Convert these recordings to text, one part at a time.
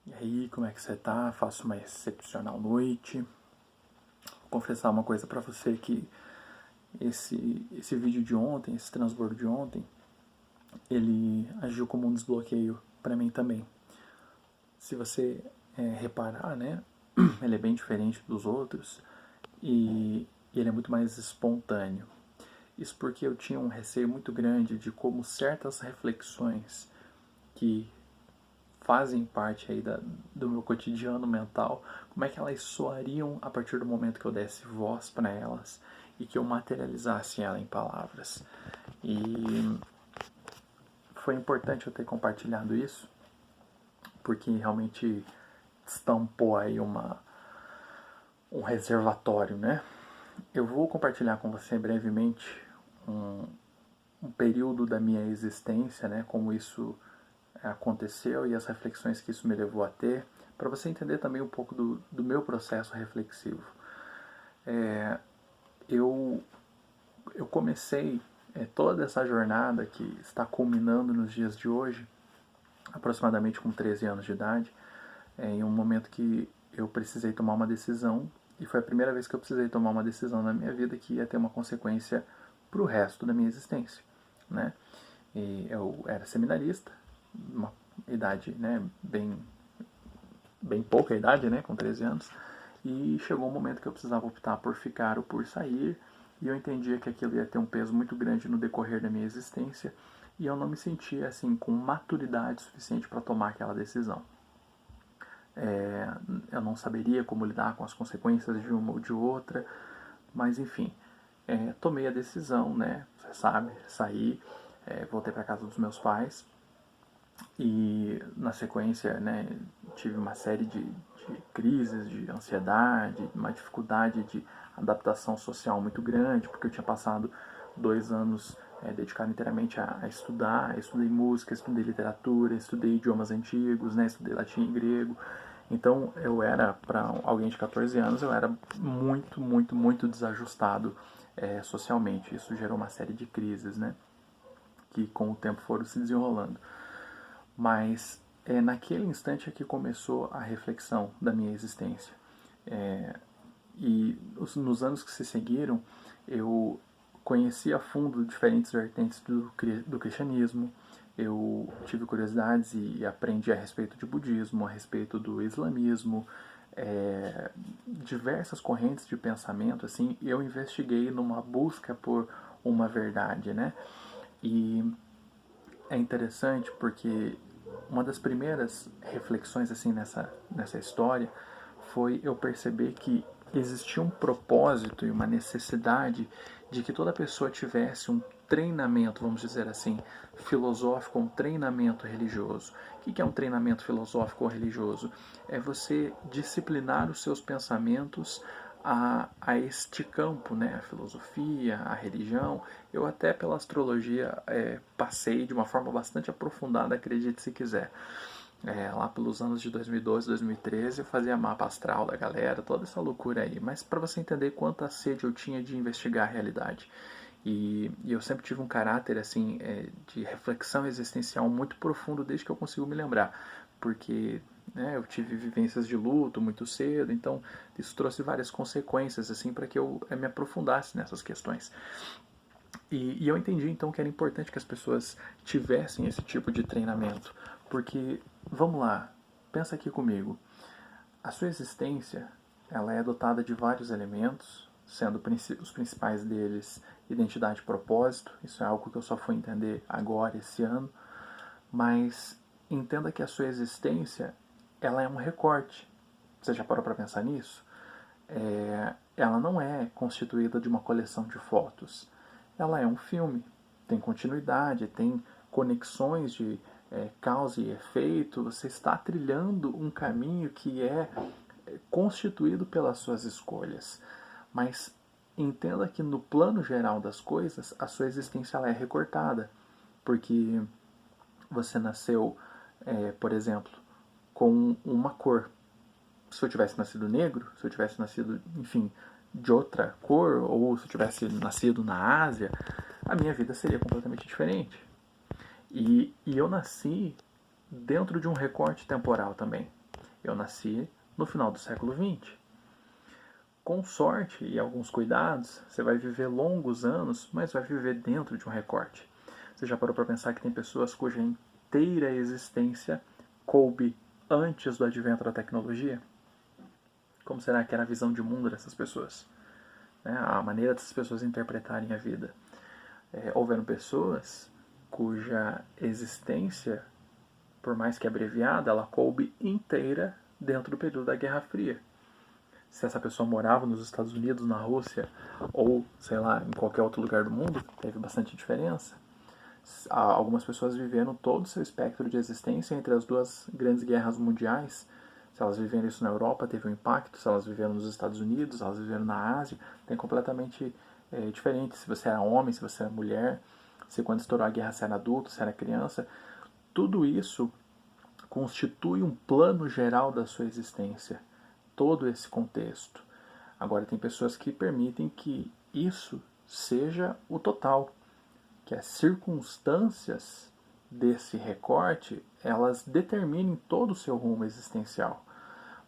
E aí, como é que você tá? Faço uma excepcional noite. Vou confessar uma coisa pra você que esse vídeo de ontem, esse transbordo de ontem, ele agiu como um desbloqueio pra mim também. Se você reparar, né, ele é bem diferente dos outros e ele é muito mais espontâneo. Isso porque eu tinha um receio muito grande de como certas reflexões que fazem parte aí do meu cotidiano mental, como é que elas soariam a partir do momento que eu desse voz para elas e que eu materializasse ela em palavras. E foi importante eu ter compartilhado isso, porque realmente estampou aí um reservatório, né? Eu vou compartilhar com você brevemente um, um período da minha existência, né? Como isso aconteceu e as reflexões que isso me levou a ter, para você entender também um pouco do meu processo reflexivo. Eu, eu comecei toda essa jornada que está culminando nos dias de hoje, aproximadamente com 13 anos de idade, em um momento que eu precisei tomar uma decisão, e foi a primeira vez que eu precisei tomar uma decisão na minha vida que ia ter uma consequência para o resto da minha existência, né? E eu era seminarista, uma idade, né, bem pouca idade, né, com 13 anos, e chegou um momento que eu precisava optar por ficar ou por sair, e eu entendia que aquilo ia ter um peso muito grande no decorrer da minha existência, e eu não me sentia assim com maturidade suficiente para tomar aquela decisão. Eu não saberia como lidar com as consequências de uma ou de outra, mas enfim, tomei a decisão, né? Você sabe, saí, voltei para casa dos meus pais e na sequência, né, tive uma série de crises, de ansiedade, uma dificuldade de adaptação social muito grande, porque eu tinha passado 2 anos dedicado inteiramente a estudar. Estudei música, estudei literatura, estudei idiomas antigos, né, estudei latim e grego. Então eu era, para alguém de 14 anos, eu era muito, muito, muito desajustado socialmente. Isso gerou uma série de crises, né, que com o tempo foram se desenrolando. Mas naquele instante é que começou a reflexão da minha existência. E nos anos que se seguiram, eu conheci a fundo diferentes vertentes do cristianismo. Eu tive curiosidades e aprendi a respeito de budismo, a respeito do islamismo, diversas correntes de pensamento. Assim, eu investiguei numa busca por uma verdade, né? E é interessante porque uma das primeiras reflexões assim nessa história foi eu perceber que existia um propósito e uma necessidade de que toda pessoa tivesse um treinamento, vamos dizer assim, filosófico, um treinamento religioso. O que é um treinamento filosófico ou religioso? É você disciplinar os seus pensamentos a este campo, né? A filosofia, a religião. Eu até pela astrologia passei de uma forma bastante aprofundada, acredite se quiser. Lá pelos anos de 2012, 2013, eu fazia mapa astral da galera, toda essa loucura aí. Mas para você entender quanta sede eu tinha de investigar a realidade. E eu sempre tive um caráter assim de reflexão existencial muito profundo desde que eu consigo me lembrar. Porque eu tive vivências de luto muito cedo, então isso trouxe várias consequências assim para que eu me aprofundasse nessas questões. E eu entendi então que era importante que as pessoas tivessem esse tipo de treinamento, porque vamos lá, pensa aqui comigo. A sua existência, ela é dotada de vários elementos, sendo os principais deles identidade e propósito. Isso é algo que eu só fui entender agora, esse ano. Mas entenda que a sua existência, ela é um recorte. Você já parou para pensar nisso? Ela não é constituída de uma coleção de fotos. Ela é um filme. Tem continuidade, tem conexões de causa e efeito. Você está trilhando um caminho que é constituído pelas suas escolhas. Mas entenda que no plano geral das coisas, a sua existência ela é recortada. Porque você nasceu, por exemplo, com uma cor. Se eu tivesse nascido negro, se eu tivesse nascido, enfim, de outra cor, ou se eu tivesse nascido na Ásia, a minha vida seria completamente diferente. E eu nasci dentro de um recorte temporal também. Eu nasci no final do século XX. Com sorte e alguns cuidados, você vai viver longos anos, mas vai viver dentro de um recorte. Você já parou para pensar que tem pessoas cuja inteira existência coube antes do advento da tecnologia? Como será que era a visão de mundo dessas pessoas? A maneira dessas pessoas interpretarem a vida. Houveram pessoas cuja existência, por mais que abreviada, ela coube inteira dentro do período da Guerra Fria. Se essa pessoa morava nos Estados Unidos, na Rússia, ou, sei lá, em qualquer outro lugar do mundo, teve bastante diferença. Algumas pessoas viveram todo o seu espectro de existência entre as duas grandes guerras mundiais. Se elas viveram isso na Europa, teve um impacto. Se elas viveram nos Estados Unidos, se elas viveram na Ásia, tem completamente diferente. Se você era homem, se você era mulher, se quando estourou a guerra você era adulto, se era criança. Tudo isso constitui um plano geral da sua existência. Todo esse contexto. Agora, tem pessoas que permitem que isso seja o total, que as circunstâncias desse recorte, elas determinem todo o seu rumo existencial.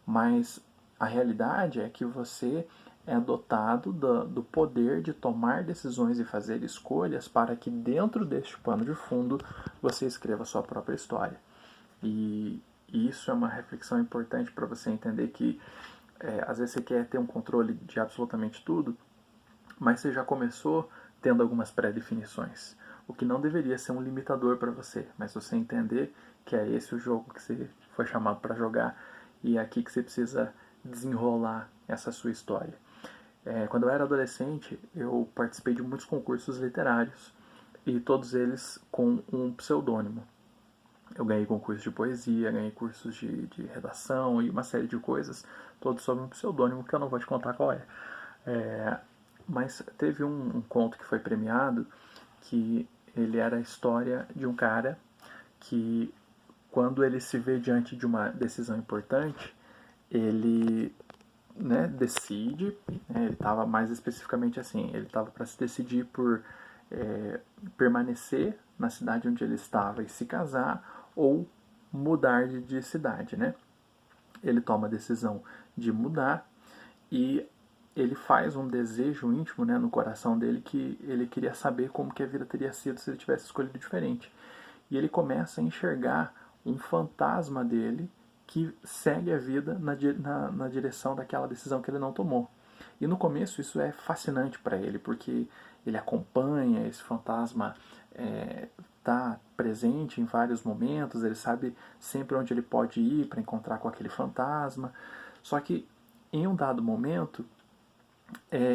Mas a realidade é que você é dotado do poder de tomar decisões e fazer escolhas para que dentro deste pano de fundo você escreva a sua própria história. E isso é uma reflexão importante para você entender que às vezes você quer ter um controle de absolutamente tudo, mas você já começou tendo algumas pré-definições, o que não deveria ser um limitador para você, mas você entender que é esse o jogo que você foi chamado para jogar e é aqui que você precisa desenrolar essa sua história. Quando eu era adolescente, eu participei de muitos concursos literários e todos eles com um pseudônimo. Eu ganhei concursos de poesia, ganhei cursos de redação e uma série de coisas, todos sob um pseudônimo que eu não vou te contar qual é. Mas teve um conto que foi premiado, que ele era a história de um cara que, quando ele se vê diante de uma decisão importante, ele decide, ele estava mais especificamente assim, ele estava para se decidir por permanecer na cidade onde ele estava e se casar, ou mudar de cidade, né? Ele toma a decisão de mudar e ele faz um desejo íntimo, né, no coração dele, que ele queria saber como que a vida teria sido se ele tivesse escolhido diferente. E ele começa a enxergar um fantasma dele que segue a vida na direção daquela decisão que ele não tomou. E no começo isso é fascinante para ele, porque ele acompanha esse fantasma, está presente em vários momentos, ele sabe sempre onde ele pode ir para encontrar com aquele fantasma. Só que em um dado momento,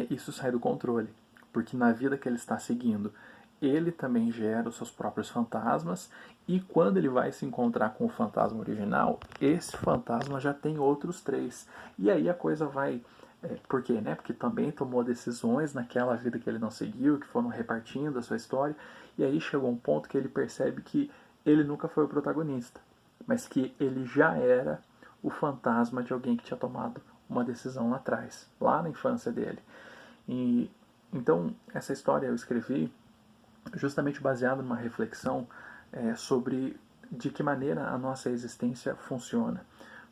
isso sai do controle, porque na vida que ele está seguindo, ele também gera os seus próprios fantasmas, e quando ele vai se encontrar com o fantasma original, esse fantasma já tem outros 3. E aí a coisa vai... por quê? Né? Porque também tomou decisões naquela vida que ele não seguiu, que foram repartindo a sua história, e aí chegou um ponto que ele percebe que ele nunca foi o protagonista, mas que ele já era o fantasma de alguém que tinha tomado uma decisão lá atrás, lá na infância dele. E então essa história eu escrevi justamente baseado numa reflexão sobre de que maneira a nossa existência funciona.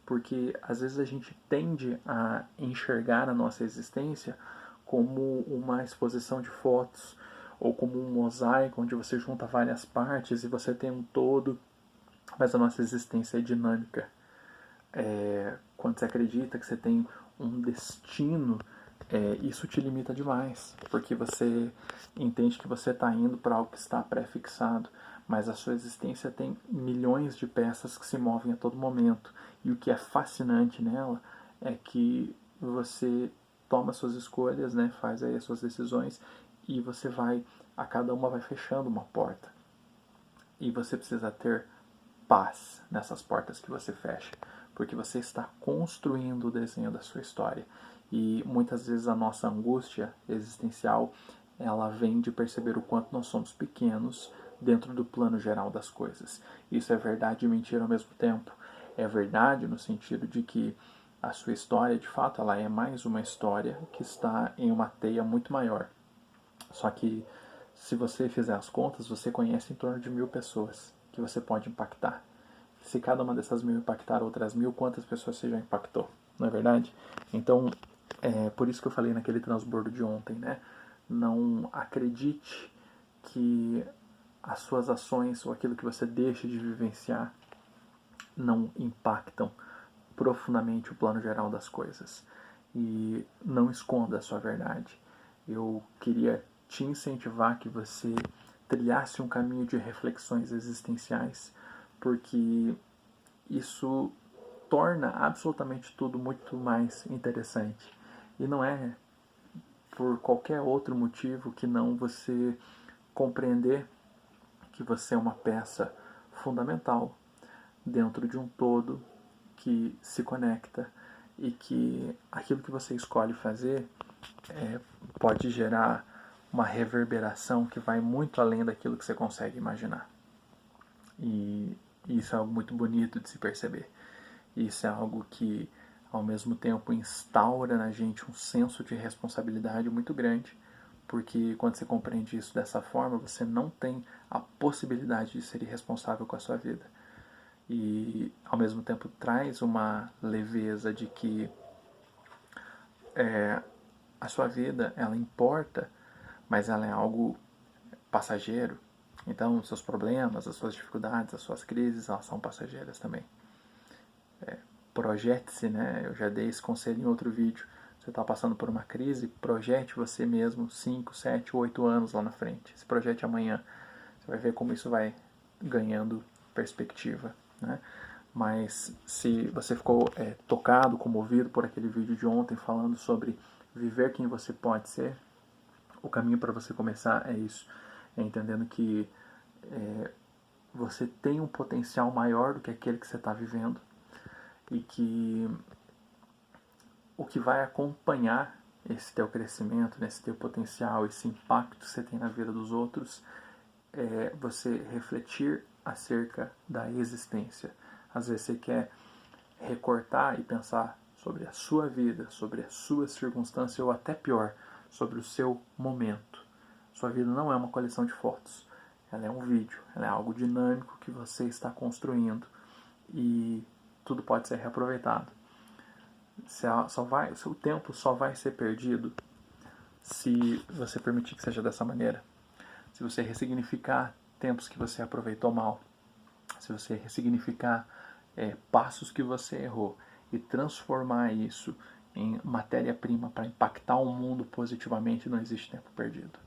Porque às vezes a gente tende a enxergar a nossa existência como uma exposição de fotos, ou como um mosaico onde você junta várias partes e você tem um todo, mas a nossa existência é dinâmica. Quando você acredita que você tem um destino, isso te limita demais, porque você entende que você está indo para algo que está pré-fixado, mas a sua existência tem milhões de peças que se movem a todo momento, e o que é fascinante nela é que você toma suas escolhas, né, faz aí as suas decisões, e você a cada uma vai fechando uma porta, e você precisa ter paz nessas portas que você fecha, porque você está construindo o desenho da sua história. E muitas vezes a nossa angústia existencial, ela vem de perceber o quanto nós somos pequenos dentro do plano geral das coisas. Isso é verdade e mentira ao mesmo tempo. É verdade no sentido de que a sua história, de fato, ela é mais uma história que está em uma teia muito maior. Só que, se você fizer as contas, você conhece em torno de 1000 pessoas que você pode impactar. se cada uma dessas 1000 impactar outras 1000, quantas pessoas você já impactou, não é verdade? Então, por isso que eu falei naquele transbordo de ontem, né? Não acredite que as suas ações ou aquilo que você deixa de vivenciar não impactam profundamente o plano geral das coisas. E não esconda a sua verdade. Eu queria te incentivar que você trilhasse um caminho de reflexões existenciais, porque isso torna absolutamente tudo muito mais interessante. E não é por qualquer outro motivo que não você compreender que você é uma peça fundamental dentro de um todo que se conecta e que aquilo que você escolhe fazer pode gerar uma reverberação que vai muito além daquilo que você consegue imaginar. E isso é algo muito bonito de se perceber. Isso é algo que, ao mesmo tempo, instaura na gente um senso de responsabilidade muito grande, porque quando você compreende isso dessa forma, você não tem a possibilidade de ser irresponsável com a sua vida. E, ao mesmo tempo, traz uma leveza de que a sua vida, ela importa, mas ela é algo passageiro. Então, os seus problemas, as suas dificuldades, as suas crises, elas são passageiras também. Projete-se, né? Eu já dei esse conselho em outro vídeo. Você está passando por uma crise, projete você mesmo 5, 7, 8 anos lá na frente. Se projete amanhã. Você vai ver como isso vai ganhando perspectiva, né? Mas se você ficou tocado, comovido por aquele vídeo de ontem falando sobre viver quem você pode ser, o caminho para você começar é isso. É entendendo que você tem um potencial maior do que aquele que você está vivendo e que o que vai acompanhar esse teu crescimento, esse teu potencial, esse impacto que você tem na vida dos outros, é você refletir acerca da existência. Às vezes você quer recortar e pensar sobre a sua vida, sobre a sua circunstância ou até pior, sobre o seu momento. Sua vida não é uma coleção de fotos. Ela é um vídeo, ela é algo dinâmico que você está construindo e tudo pode ser reaproveitado. O seu tempo só vai ser perdido se você permitir que seja dessa maneira. Se você ressignificar tempos que você aproveitou mal, se você ressignificar passos que você errou e transformar isso em matéria-prima para impactar o mundo positivamente, não existe tempo perdido.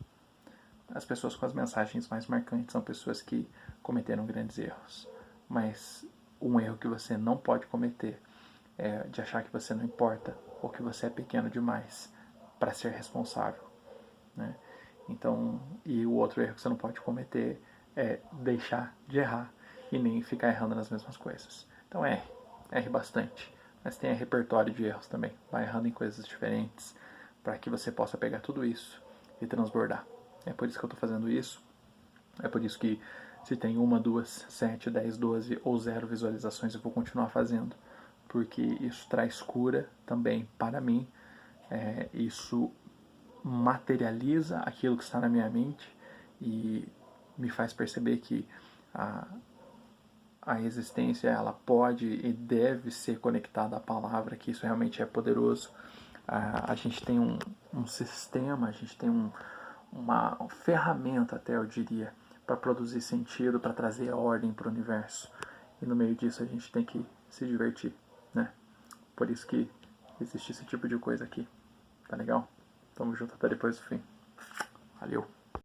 As pessoas com as mensagens mais marcantes são pessoas que cometeram grandes erros. Mas um erro que você não pode cometer é de achar que você não importa ou que você é pequeno demais para ser responsável, né? Então, e o outro erro que você não pode cometer é deixar de errar e nem ficar errando nas mesmas coisas. Então erre bastante, mas tenha repertório de erros também. Vai errando em coisas diferentes para que você possa pegar tudo isso e transbordar. É por isso que eu estou fazendo isso. É por isso que se tem 1, 2, 7, 10, 12 ou 0 visualizações, eu vou continuar fazendo. Porque isso traz cura também para mim. Isso materializa aquilo que está na minha mente e me faz perceber que a existência ela pode e deve ser conectada à palavra, que isso realmente é poderoso. A gente tem um sistema, a gente tem uma ferramenta, até eu diria, para produzir sentido, para trazer ordem para o universo. E no meio disso a gente tem que se divertir, né? Por isso que existe esse tipo de coisa aqui. Tá legal? Tamo junto até depois do fim. Valeu!